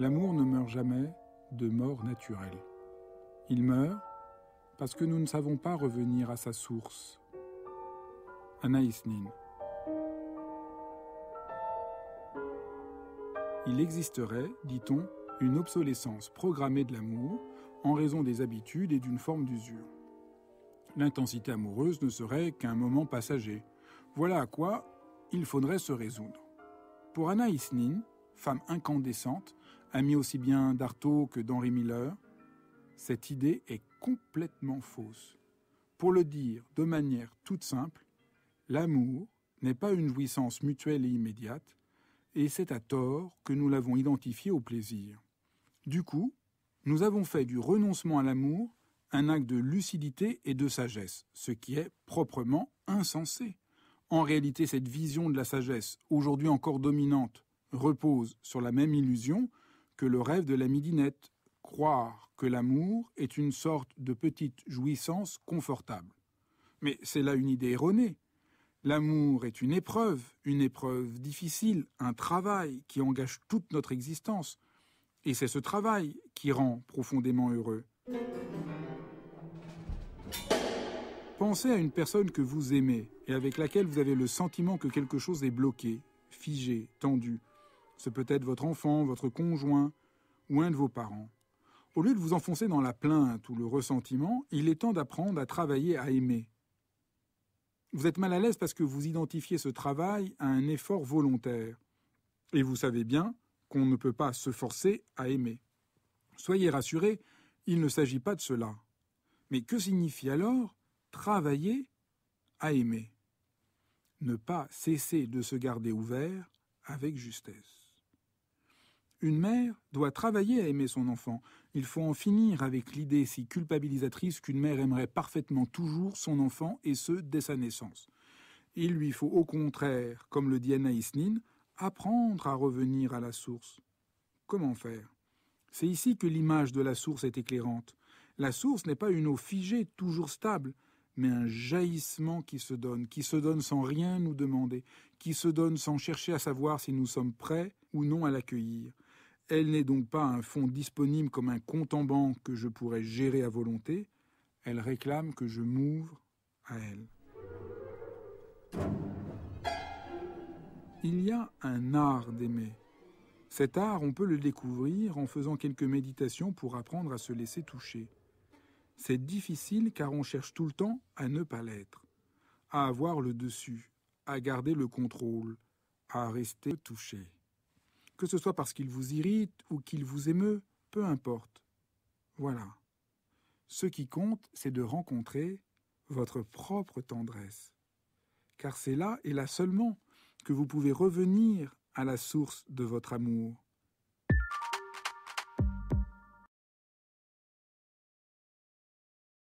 L'amour ne meurt jamais de mort naturelle. Il meurt parce que nous ne savons pas revenir à sa source. Anaïs Nin. Il existerait, dit-on, une obsolescence programmée de l'amour en raison des habitudes et d'une forme d'usure. L'intensité amoureuse ne serait qu'un moment passager. Voilà à quoi il faudrait se résoudre. Pour Anaïs Nin, femme incandescente, amie aussi bien d'Artaud que d'Henry Miller, cette idée est complètement fausse. Pour le dire de manière toute simple, l'amour n'est pas une jouissance mutuelle et immédiate, et c'est à tort que nous l'avons identifié au plaisir. Du coup, nous avons fait du renoncement à l'amour un acte de lucidité et de sagesse, ce qui est proprement insensé. En réalité, cette vision de la sagesse, aujourd'hui encore dominante, repose sur la même illusion que le rêve de la midinette, croire que l'amour est une sorte de petite jouissance confortable. Mais c'est là une idée erronée. L'amour est une épreuve difficile, un travail qui engage toute notre existence. Et c'est ce travail qui rend profondément heureux. Pensez à une personne que vous aimez et avec laquelle vous avez le sentiment que quelque chose est bloqué, figé, tendu. Ce peut être votre enfant, votre conjoint ou un de vos parents. Au lieu de vous enfoncer dans la plainte ou le ressentiment, il est temps d'apprendre à travailler à aimer. Vous êtes mal à l'aise parce que vous identifiez ce travail à un effort volontaire. Et vous savez bien qu'on ne peut pas se forcer à aimer. Soyez rassurés, il ne s'agit pas de cela. Mais que signifie alors travailler à aimer? Ne pas cesser de se garder ouvert avec justesse. Une mère doit travailler à aimer son enfant. Il faut en finir avec l'idée si culpabilisatrice qu'une mère aimerait parfaitement toujours son enfant, et ce, dès sa naissance. Il lui faut au contraire, comme le dit Anaïs Nin, apprendre à revenir à la source. Comment faire? C'est ici que l'image de la source est éclairante. La source n'est pas une eau figée, toujours stable, mais un jaillissement qui se donne sans rien nous demander, qui se donne sans chercher à savoir si nous sommes prêts ou non à l'accueillir. Elle n'est donc pas un fonds disponible comme un compte en banque que je pourrais gérer à volonté, elle réclame que je m'ouvre à elle. Il y a un art d'aimer. Cet art, on peut le découvrir en faisant quelques méditations pour apprendre à se laisser toucher. C'est difficile car on cherche tout le temps à ne pas l'être, à avoir le dessus, à garder le contrôle, à rester touché. Que ce soit parce qu'il vous irrite ou qu'il vous émeut, peu importe. Voilà. Ce qui compte, c'est de rencontrer votre propre tendresse. Car c'est là, et là seulement, que vous pouvez revenir à la source de votre amour.